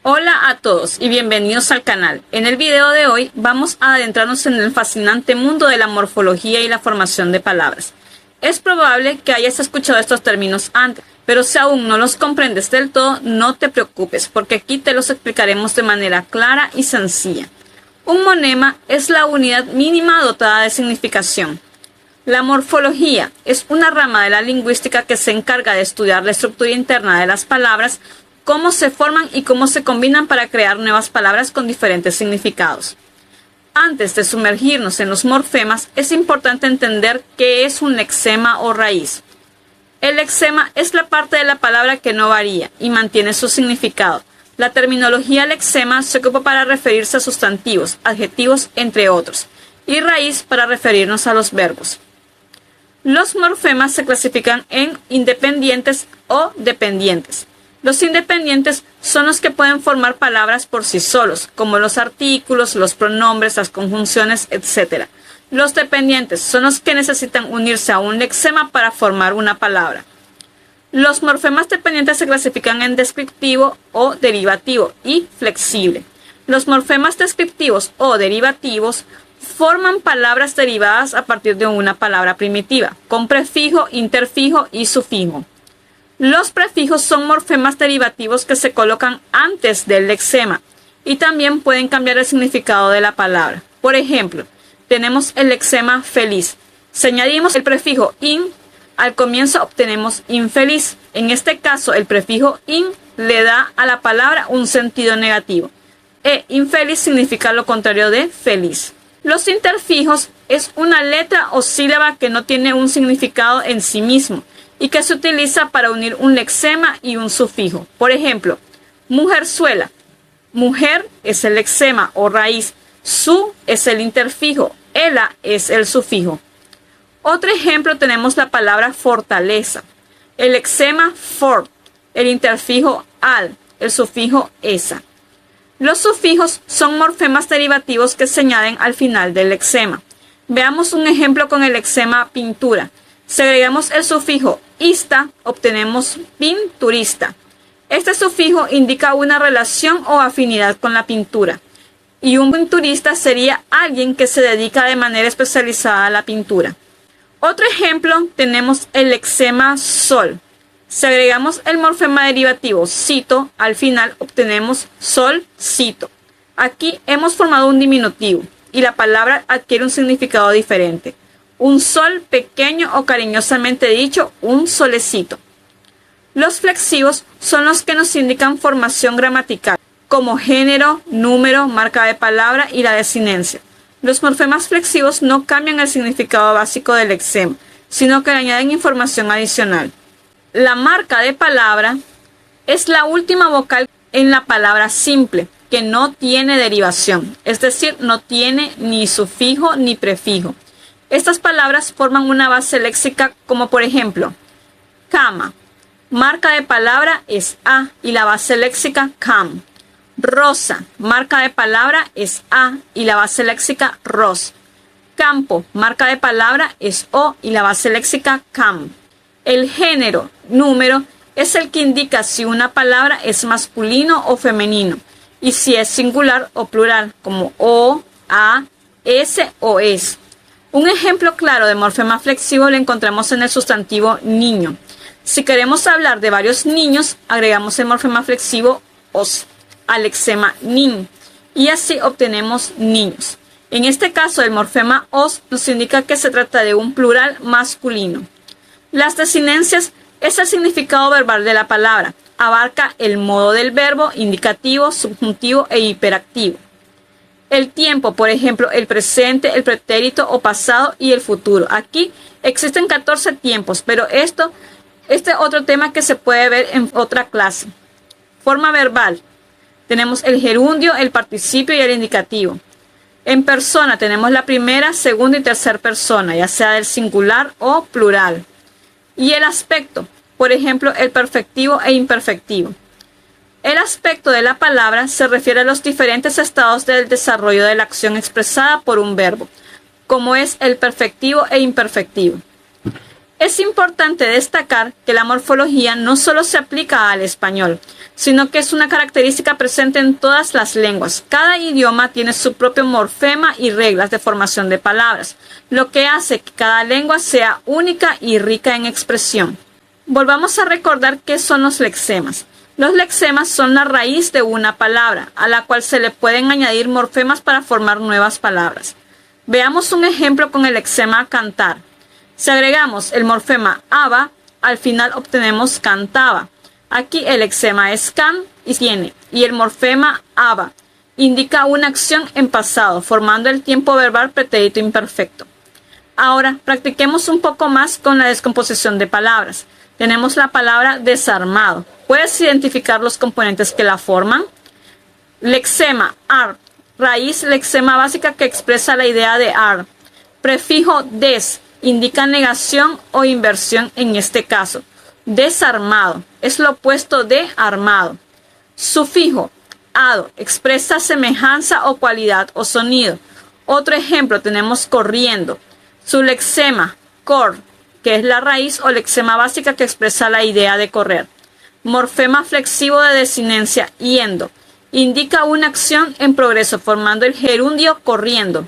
Hola a todos y bienvenidos al canal. En el video de hoy vamos a adentrarnos en el fascinante mundo de la morfología y la formación de palabras. Es probable que hayas escuchado estos términos antes, pero si aún no los comprendes del todo, no te preocupes, porque aquí te los explicaremos de manera clara y sencilla. Un monema es la unidad mínima dotada de significación. La morfología es una rama de la lingüística que se encarga de estudiar la estructura interna de las palabras, cómo se forman y cómo se combinan para crear nuevas palabras con diferentes significados. Antes de sumergirnos en los morfemas, es importante entender qué es un lexema o raíz. El lexema es la parte de la palabra que no varía y mantiene su significado. La terminología lexema se ocupa para referirse a sustantivos, adjetivos, entre otros, y raíz para referirnos a los verbos. Los morfemas se clasifican en independientes o dependientes. Los independientes son los que pueden formar palabras por sí solos, como los artículos, los pronombres, las conjunciones, etc. Los dependientes son los que necesitan unirse a un lexema para formar una palabra. Los morfemas dependientes se clasifican en descriptivo o derivativo y flexible. Los morfemas descriptivos o derivativos forman palabras derivadas a partir de una palabra primitiva, con prefijo, interfijo y sufijo. Los prefijos son morfemas derivativos que se colocan antes del lexema y también pueden cambiar el significado de la palabra. Por ejemplo, tenemos el lexema feliz. Si añadimos el prefijo in, al comienzo obtenemos infeliz. En este caso, el prefijo in le da a la palabra un sentido negativo. Infeliz significa lo contrario de feliz. Los interfijos es una letra o sílaba que no tiene un significado en sí mismo y que se utiliza para unir un lexema y un sufijo. Por ejemplo, mujerzuela. Mujer es el lexema o raíz, su es el interfijo, ela es el sufijo. Otro ejemplo tenemos la palabra fortaleza. El lexema fort, el interfijo al, el sufijo esa. Los sufijos son morfemas derivativos que se añaden al final del lexema. Veamos un ejemplo con el lexema pintura. Si agregamos el sufijo ista, obtenemos pinturista. Este sufijo indica una relación o afinidad con la pintura. Y un pinturista sería alguien que se dedica de manera especializada a la pintura. Otro ejemplo tenemos el lexema sol. Si agregamos el morfema derivativo cito, al final obtenemos solcito. Aquí hemos formado un diminutivo y la palabra adquiere un significado diferente. Un sol pequeño o cariñosamente dicho, un solecito. Los flexivos son los que nos indican formación gramatical, como género, número, marca de palabra y la desinencia. Los morfemas flexivos no cambian el significado básico del lexema, sino que le añaden información adicional. La marca de palabra es la última vocal en la palabra simple, que no tiene derivación, es decir, no tiene ni sufijo ni prefijo. Estas palabras forman una base léxica como por ejemplo, cama. Marca de palabra es A y la base léxica cam. Rosa. Marca de palabra es A y la base léxica ros. Campo. Marca de palabra es O y la base léxica cam. El género, número, es el que indica si una palabra es masculino o femenino y si es singular o plural, como o, a, s o es. Un ejemplo claro de morfema flexivo lo encontramos en el sustantivo niño. Si queremos hablar de varios niños, agregamos el morfema flexivo os al lexema nin y así obtenemos niños. En este caso, el morfema os nos indica que se trata de un plural masculino. Las desinencias es el significado verbal de la palabra. Abarca el modo del verbo, indicativo, subjuntivo e hiperactivo. El tiempo, por ejemplo, el presente, el pretérito o pasado y el futuro. Aquí existen 14 tiempos, pero este es otro tema que se puede ver en otra clase. Forma verbal. Tenemos el gerundio, el participio y el indicativo. En persona tenemos la primera, segunda y tercera persona, ya sea del singular o plural. Y el aspecto, por ejemplo, el perfectivo e imperfectivo. El aspecto de la palabra se refiere a los diferentes estados del desarrollo de la acción expresada por un verbo, como es el perfectivo e imperfectivo. Es importante destacar que la morfología no solo se aplica al español, sino que es una característica presente en todas las lenguas. Cada idioma tiene su propio morfema y reglas de formación de palabras, lo que hace que cada lengua sea única y rica en expresión. Volvamos a recordar qué son los lexemas. Los lexemas son la raíz de una palabra, a la cual se le pueden añadir morfemas para formar nuevas palabras. Veamos un ejemplo con el lexema cantar. Si agregamos el morfema aba, al final obtenemos cantaba. Aquí el lexema es can y tiene, y el morfema aba indica una acción en pasado, formando el tiempo verbal pretérito imperfecto. Ahora, practiquemos un poco más con la descomposición de palabras. Tenemos la palabra desarmado. ¿Puedes identificar los componentes que la forman? Lexema ar, raíz lexema básica que expresa la idea de ar. Prefijo des indica negación o inversión en este caso. Desarmado es lo opuesto de armado. Sufijo ado expresa semejanza o cualidad o sonido. Otro ejemplo tenemos corriendo. Su lexema cor, que es la raíz o lexema básica que expresa la idea de correr. Morfema flexivo de desinencia yendo indica una acción en progreso formando el gerundio corriendo.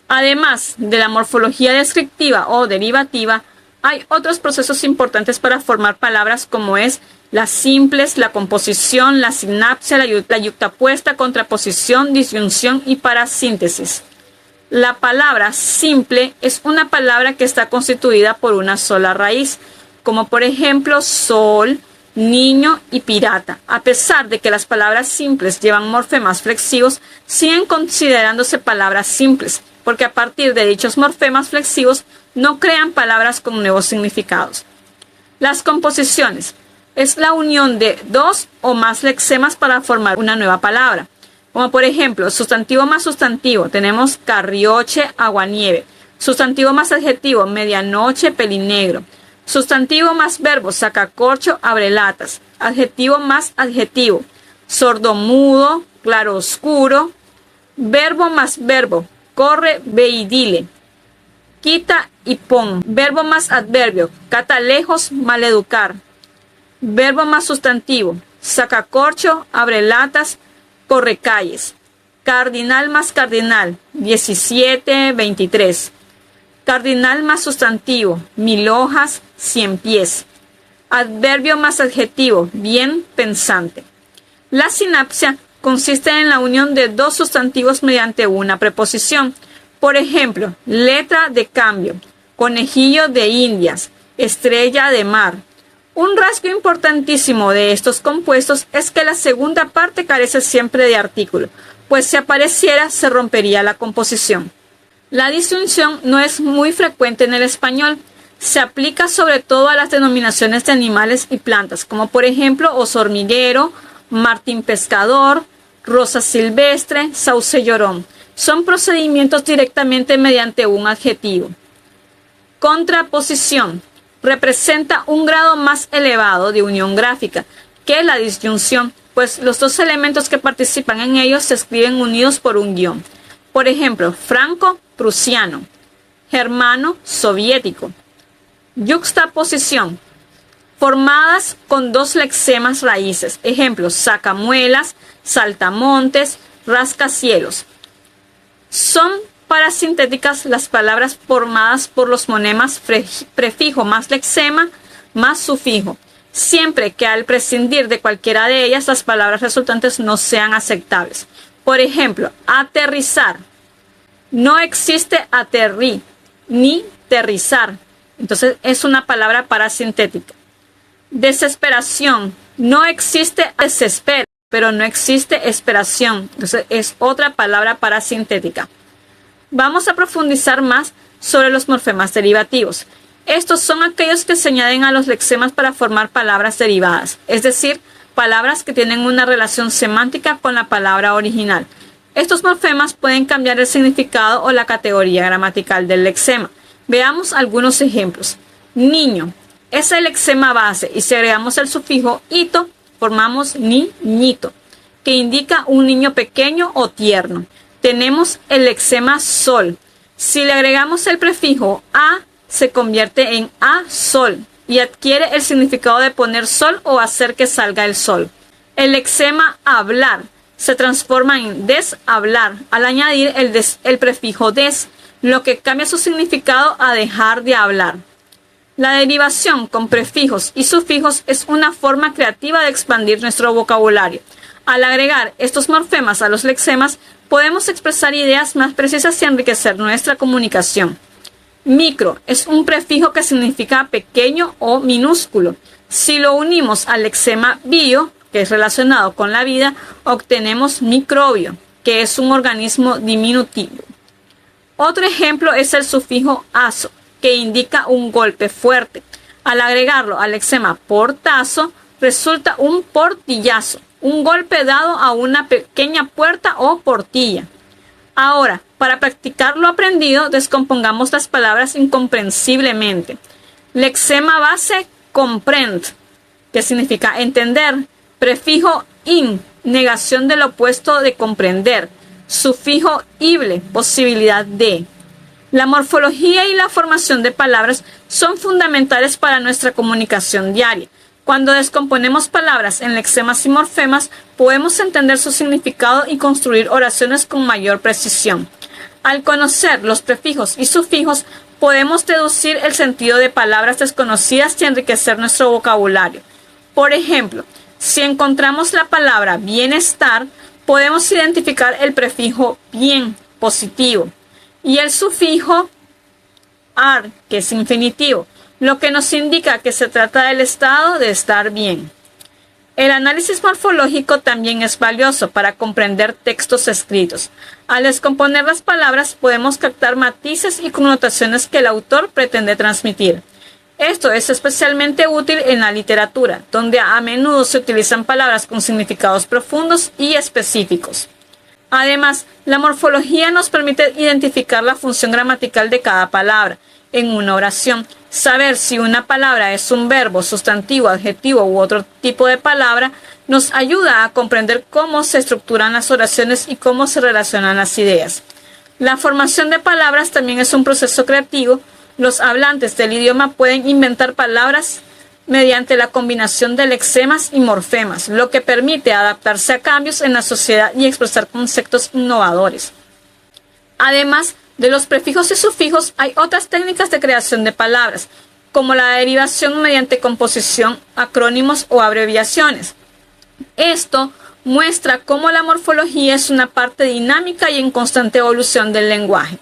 Además de la morfología descriptiva o derivativa, hay otros procesos importantes para formar palabras como es las simples, la composición, la sinapsia, la yuxtapuesta, contraposición, disyunción y parasíntesis. La palabra simple es una palabra que está constituida por una sola raíz, como por ejemplo sol, niño y pirata. A pesar de que las palabras simples llevan morfemas flexivos, siguen considerándose palabras simples, porque a partir de dichos morfemas flexivos no crean palabras con nuevos significados. Las composiciones es la unión de dos o más lexemas para formar una nueva palabra. Como por ejemplo, sustantivo más sustantivo, tenemos carrioche, aguanieve. Sustantivo más adjetivo, medianoche, pelinegro. Sustantivo más verbo, sacacorcho, abrelatas. Adjetivo más adjetivo, sordomudo, claroscuro. Verbo más verbo, corre, ve y dile. Quita y pon. Verbo más adverbio, cata lejos, maleducar. Verbo más sustantivo, sacacorcho, abrelatas, correcalles. Cardinal más cardinal, 17, 23. Cardinal más sustantivo, 1000 hojas, 100 pies. Adverbio más adjetivo, bien pensante. La sinapsia consiste en la unión de dos sustantivos mediante una preposición. Por ejemplo, letra de cambio, conejillo de indias, estrella de mar. Un rasgo importantísimo de estos compuestos es que la segunda parte carece siempre de artículo, pues si apareciera se rompería la composición. La disyunción no es muy frecuente en el español. Se aplica sobre todo a las denominaciones de animales y plantas, como por ejemplo oso hormiguero, martín pescador, rosa silvestre, sauce llorón. Son procedimientos directamente mediante un adjetivo. Contraposición. Representa un grado más elevado de unión gráfica que la disyunción, pues los dos elementos que participan en ellos se escriben unidos por un guión. Por ejemplo, franco-prusiano, germano-soviético. Yuxtaposición. Formadas con dos lexemas raíces. Ejemplos, sacamuelas, saltamontes, rascacielos. Son parasintéticas las palabras formadas por los monemas prefijo más lexema más sufijo, siempre que al prescindir de cualquiera de ellas las palabras resultantes no sean aceptables. Por ejemplo, aterrizar. No existe aterrí ni aterrizar. Entonces es una palabra parasintética. Desesperación. No existe desespero, pero no existe esperación. Entonces es otra palabra parasintética. Vamos a profundizar más sobre los morfemas derivativos. Estos son aquellos que se añaden a los lexemas para formar palabras derivadas, es decir, palabras que tienen una relación semántica con la palabra original. Estos morfemas pueden cambiar el significado o la categoría gramatical del lexema. Veamos algunos ejemplos. Niño es el lexema base y si agregamos el sufijo ito, formamos niñito, que indica un niño pequeño o tierno. Tenemos el lexema sol. Si le agregamos el prefijo a, se convierte en a sol y adquiere el significado de poner sol o hacer que salga el sol. El lexema hablar se transforma en deshablar al añadir el prefijo des, lo que cambia su significado a dejar de hablar. La derivación con prefijos y sufijos es una forma creativa de expandir nuestro vocabulario. Al agregar estos morfemas a los lexemas, podemos expresar ideas más precisas y enriquecer nuestra comunicación. Micro es un prefijo que significa pequeño o minúsculo. Si lo unimos al lexema bio, que es relacionado con la vida, obtenemos microbio, que es un organismo diminutivo. Otro ejemplo es el sufijo aso, que indica un golpe fuerte. Al agregarlo al lexema portazo, resulta un portillazo, un golpe dado a una pequeña puerta o portilla. Ahora, para practicar lo aprendido, descompongamos las palabras incomprensiblemente. Lexema base comprend, que significa entender. Prefijo in, negación del opuesto de comprender. Sufijo ible, posibilidad de. La morfología y la formación de palabras son fundamentales para nuestra comunicación diaria. Cuando descomponemos palabras en lexemas y morfemas, podemos entender su significado y construir oraciones con mayor precisión. Al conocer los prefijos y sufijos, podemos deducir el sentido de palabras desconocidas y enriquecer nuestro vocabulario. Por ejemplo, si encontramos la palabra bienestar, podemos identificar el prefijo bien, positivo, y el sufijo ar, que es infinitivo, lo que nos indica que se trata del estado de estar bien. El análisis morfológico también es valioso para comprender textos escritos. Al descomponer las palabras podemos captar matices y connotaciones que el autor pretende transmitir. Esto es especialmente útil en la literatura, donde a menudo se utilizan palabras con significados profundos y específicos. Además, la morfología nos permite identificar la función gramatical de cada palabra en una oración. Saber si una palabra es un verbo, sustantivo, adjetivo u otro tipo de palabra nos ayuda a comprender cómo se estructuran las oraciones y cómo se relacionan las ideas. La formación de palabras también es un proceso creativo. Los hablantes del idioma pueden inventar palabras mediante la combinación de lexemas y morfemas, lo que permite adaptarse a cambios en la sociedad y expresar conceptos innovadores. Además de los prefijos y sufijos, hay otras técnicas de creación de palabras, como la derivación mediante composición, acrónimos o abreviaciones. Esto muestra cómo la morfología es una parte dinámica y en constante evolución del lenguaje.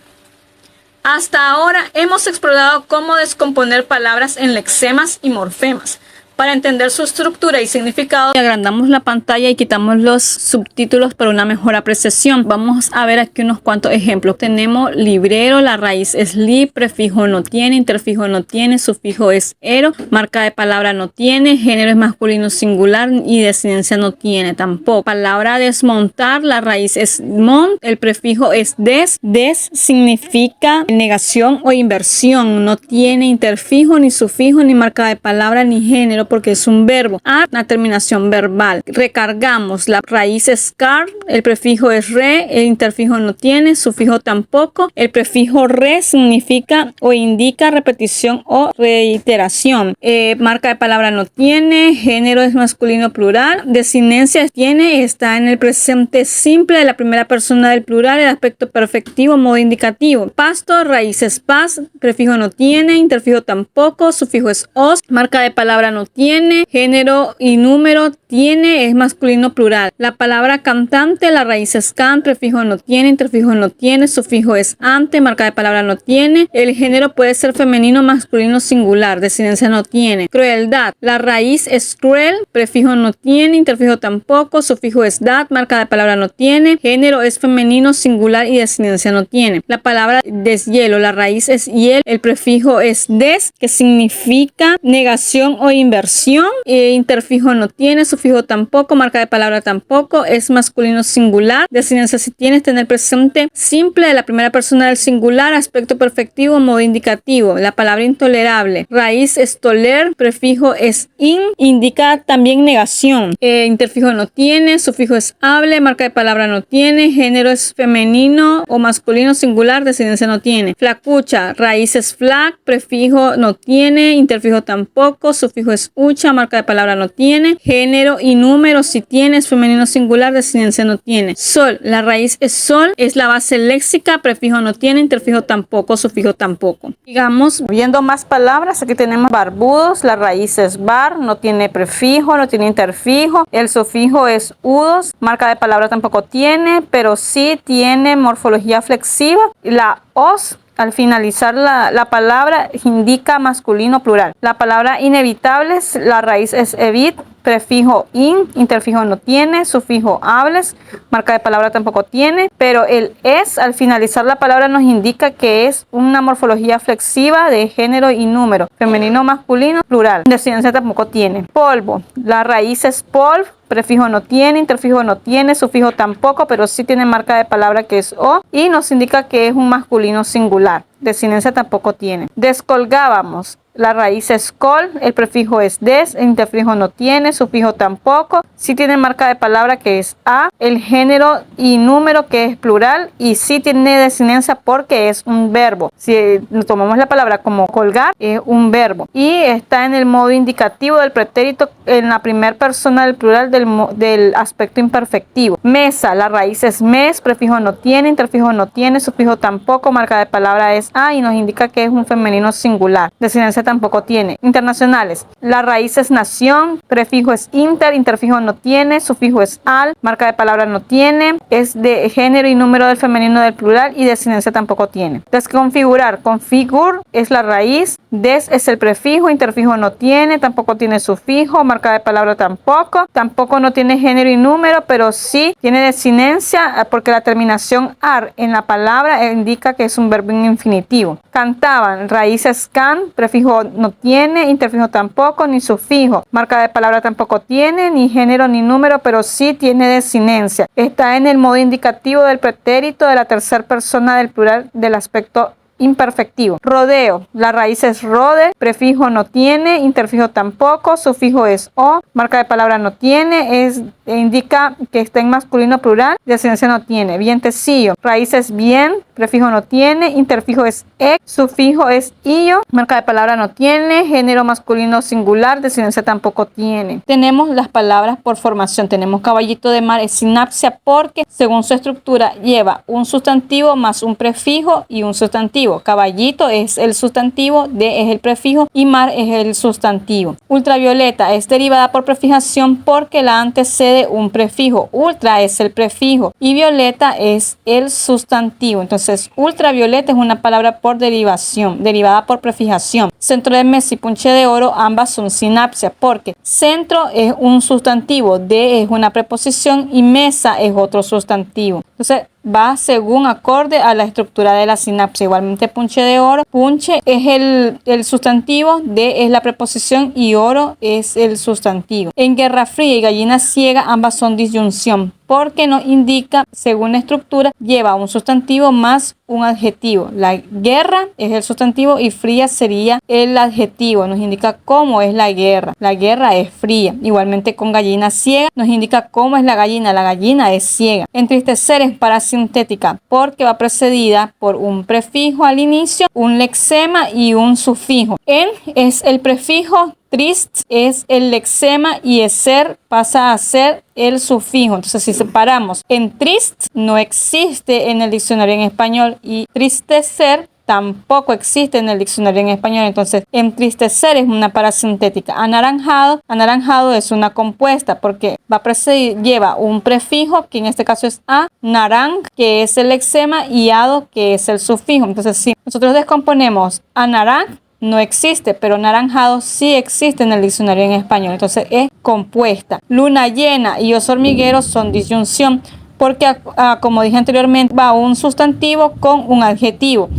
Hasta ahora hemos explorado cómo descomponer palabras en lexemas y morfemas. Para entender su estructura y significado, agrandamos la pantalla y quitamos los subtítulos para una mejor apreciación. Vamos a ver aquí unos cuantos ejemplos. Tenemos librero, la raíz es li, prefijo no tiene, interfijo no tiene, sufijo es ero, marca de palabra no tiene, género es masculino singular y desinencia no tiene tampoco. Palabra desmontar, la raíz es mont, el prefijo es des. Des significa negación o inversión. No tiene interfijo, ni sufijo, ni marca de palabra, ni género, porque es un verbo. A, una terminación verbal. Recargamos, la raíz es car, el prefijo es re, el interfijo no tiene, sufijo tampoco. El prefijo re significa o indica repetición o reiteración. Marca de palabra no tiene, género es masculino plural, desinencia tiene, está en el presente simple de la primera persona del plural, el aspecto perfectivo, modo indicativo. Pasto, raíz es pas, prefijo no tiene, interfijo tampoco, sufijo es os, marca de palabra no tiene, género y número tiene, es masculino plural. La palabra cantante, la raíz es can, prefijo no tiene, interfijo no tiene, sufijo es ante, marca de palabra no tiene. El género puede ser femenino, masculino singular, desinencia no tiene. Crueldad, la raíz es cruel, prefijo no tiene, interfijo tampoco, sufijo es dat, marca de palabra no tiene. Género es femenino singular y desinencia no tiene. La palabra deshielo, la raíz es hiel, el prefijo es des, que significa negación o inversión. inversión. Interfijo no tiene, sufijo tampoco, marca de palabra tampoco, es masculino singular. Desinencia si tienes, tener presente simple de la primera persona del singular, aspecto perfectivo, modo indicativo. La palabra intolerable, raíz es toler, prefijo es in, indica también negación. Interfijo no tiene, sufijo es hable, marca de palabra no tiene, género es femenino o masculino singular, desinencia no tiene. Flacucha, raíz es flac, prefijo no tiene, interfijo tampoco, sufijo es ucha, marca de palabra no tiene, género y número si tienes, femenino singular, desinencia no tiene. Sol, la raíz es sol, es la base léxica, prefijo no tiene, interfijo tampoco, sufijo tampoco. Digamos, viendo más palabras, aquí tenemos barbudos, la raíz es bar, no tiene prefijo, no tiene interfijo, el sufijo es udos, marca de palabra tampoco tiene, pero sí tiene morfología flexiva. La os al finalizar la palabra indica masculino plural. La palabra inevitables, la raíz es evit, prefijo in, interfijo no tiene, sufijo hables, marca de palabra tampoco tiene, pero el es al finalizar la palabra nos indica que es una morfología flexiva de género y número, femenino, masculino, plural. Desinencia tampoco tiene. Polvo, la raíz es polv, prefijo no tiene, interfijo no tiene, sufijo tampoco, pero sí tiene marca de palabra que es o y nos indica que es un masculino singular. Desinencia tampoco tiene. Descolgábamos. La raíz es col, el prefijo es des, el interfijo no tiene, sufijo tampoco. Sí tiene marca de palabra que es a, el género y número que es plural y sí tiene desinencia porque es un verbo. Si tomamos la palabra como colgar, es un verbo. Y está en el modo indicativo del pretérito en la primera persona del plural del aspecto imperfectivo. Mesa, la raíz es mes, prefijo no tiene, interfijo no tiene, sufijo tampoco, marca de palabra es a y nos indica que es un femenino singular. Desinencia tampoco tiene. Internacionales, la raíz es nación, prefijo es inter, interfijo no tiene, sufijo es al, marca de palabra no tiene, es de género y número del femenino del plural y desinencia tampoco tiene. Desconfigurar, configure es la raíz, des es el prefijo, interfijo no tiene, tampoco tiene sufijo, marca de palabra tampoco no tiene género y número, pero sí tiene desinencia porque la terminación ar en la palabra indica que es un verbo en infinitivo. Cantaban, raíz es can, prefijo no tiene, interfijo tampoco, ni sufijo, marca de palabra tampoco tiene, ni género ni número, pero sí tiene desinencia. Está en el modo indicativo del pretérito de la tercera persona del plural del aspecto imperfectivo. Rodeo, la raíz es rode, prefijo no tiene, interfijo tampoco, sufijo es o, marca de palabra no tiene, indica que está en masculino plural, desinencia no tiene. Vientecillo, raíz es bien, prefijo no tiene, interfijo es ex, sufijo es illo, marca de palabra no tiene, género masculino singular, desinencia tampoco tiene. Tenemos las palabras por formación. Tenemos caballito de mar, es sinapsia porque según su estructura lleva un sustantivo más un prefijo y un sustantivo. Caballito es el sustantivo, de es el prefijo y mar es el sustantivo. Ultravioleta es derivada por prefijación porque la antecede un prefijo. Ultra es el prefijo y violeta es el sustantivo. Entonces, ultravioleta es una palabra por derivación, derivada por prefijación. Centro de mesa y punche de oro, ambas son sinapsia porque centro es un sustantivo, de es una preposición y mesa es otro sustantivo. Entonces, va según acorde a la estructura de la sinapsia. Igualmente punche de oro, punche es el sustantivo, de es la preposición y oro es el sustantivo. En guerra fría y gallina ciega ambas son disyunción porque nos indica según la estructura lleva un sustantivo más un adjetivo. La guerra es el sustantivo y fría sería el adjetivo. Nos indica cómo es la guerra. La guerra es fría. Igualmente con gallina ciega nos indica cómo es la gallina. La gallina es ciega. Entristecer es parasintética porque va precedida por un prefijo al inicio, un lexema y un sufijo. En es el prefijo, trist es el lexema y eser pasa a ser el sufijo. Entonces, si separamos en trist, no existe en el diccionario en español y tristecer tampoco existe en el diccionario en español. Entonces, entristecer es una parasintética. Anaranjado es una compuesta porque va a precedir, lleva un prefijo que en este caso es a, narang, que es el lexema, y ado, que es el sufijo. Entonces, si nosotros descomponemos anarang, no existe, pero naranjado sí existe en el diccionario en español. Entonces es compuesta. Luna llena y oso hormiguero son disyunción porque, como dije anteriormente, va un sustantivo con un adjetivo.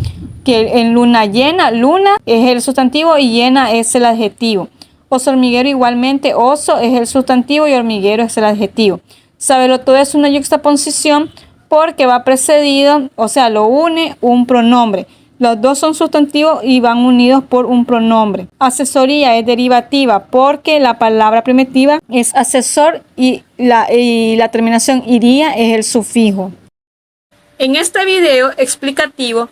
Que en luna llena, luna es el sustantivo y llena es el adjetivo. Oso hormiguero igualmente, oso es el sustantivo y hormiguero es el adjetivo. Sabelotodo es una yuxtaposición porque va precedido, o sea, lo une un pronombre. Los dos son sustantivos y van unidos por un pronombre. Asesoría es derivativa porque la palabra primitiva es asesor y la terminación iría es el sufijo. En este video explicativo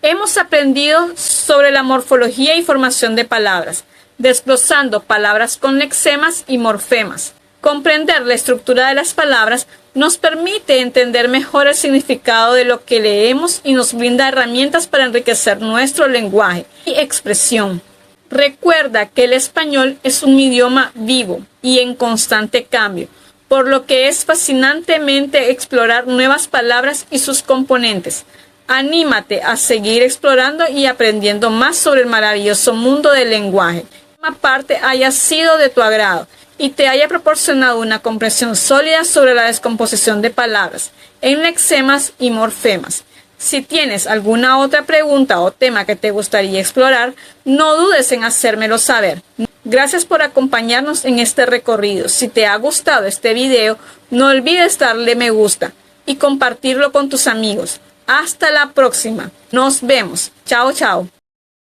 hemos aprendido sobre la morfología y formación de palabras, desglosando palabras con lexemas y morfemas. Comprender la estructura de las palabras nos permite entender mejor el significado de lo que leemos y nos brinda herramientas para enriquecer nuestro lenguaje y expresión. Recuerda que el español es un idioma vivo y en constante cambio, por lo que es fascinantemente explorar nuevas palabras y sus componentes. Anímate a seguir explorando y aprendiendo más sobre el maravilloso mundo del lenguaje. Esta parte haya sido de tu agrado y te haya proporcionado una comprensión sólida sobre la descomposición de palabras en lexemas y morfemas. Si tienes alguna otra pregunta o tema que te gustaría explorar, no dudes en hacérmelo saber. Gracias por acompañarnos en este recorrido. Si te ha gustado este video, no olvides darle me gusta y compartirlo con tus amigos. Hasta la próxima. Nos vemos. Chao, chao.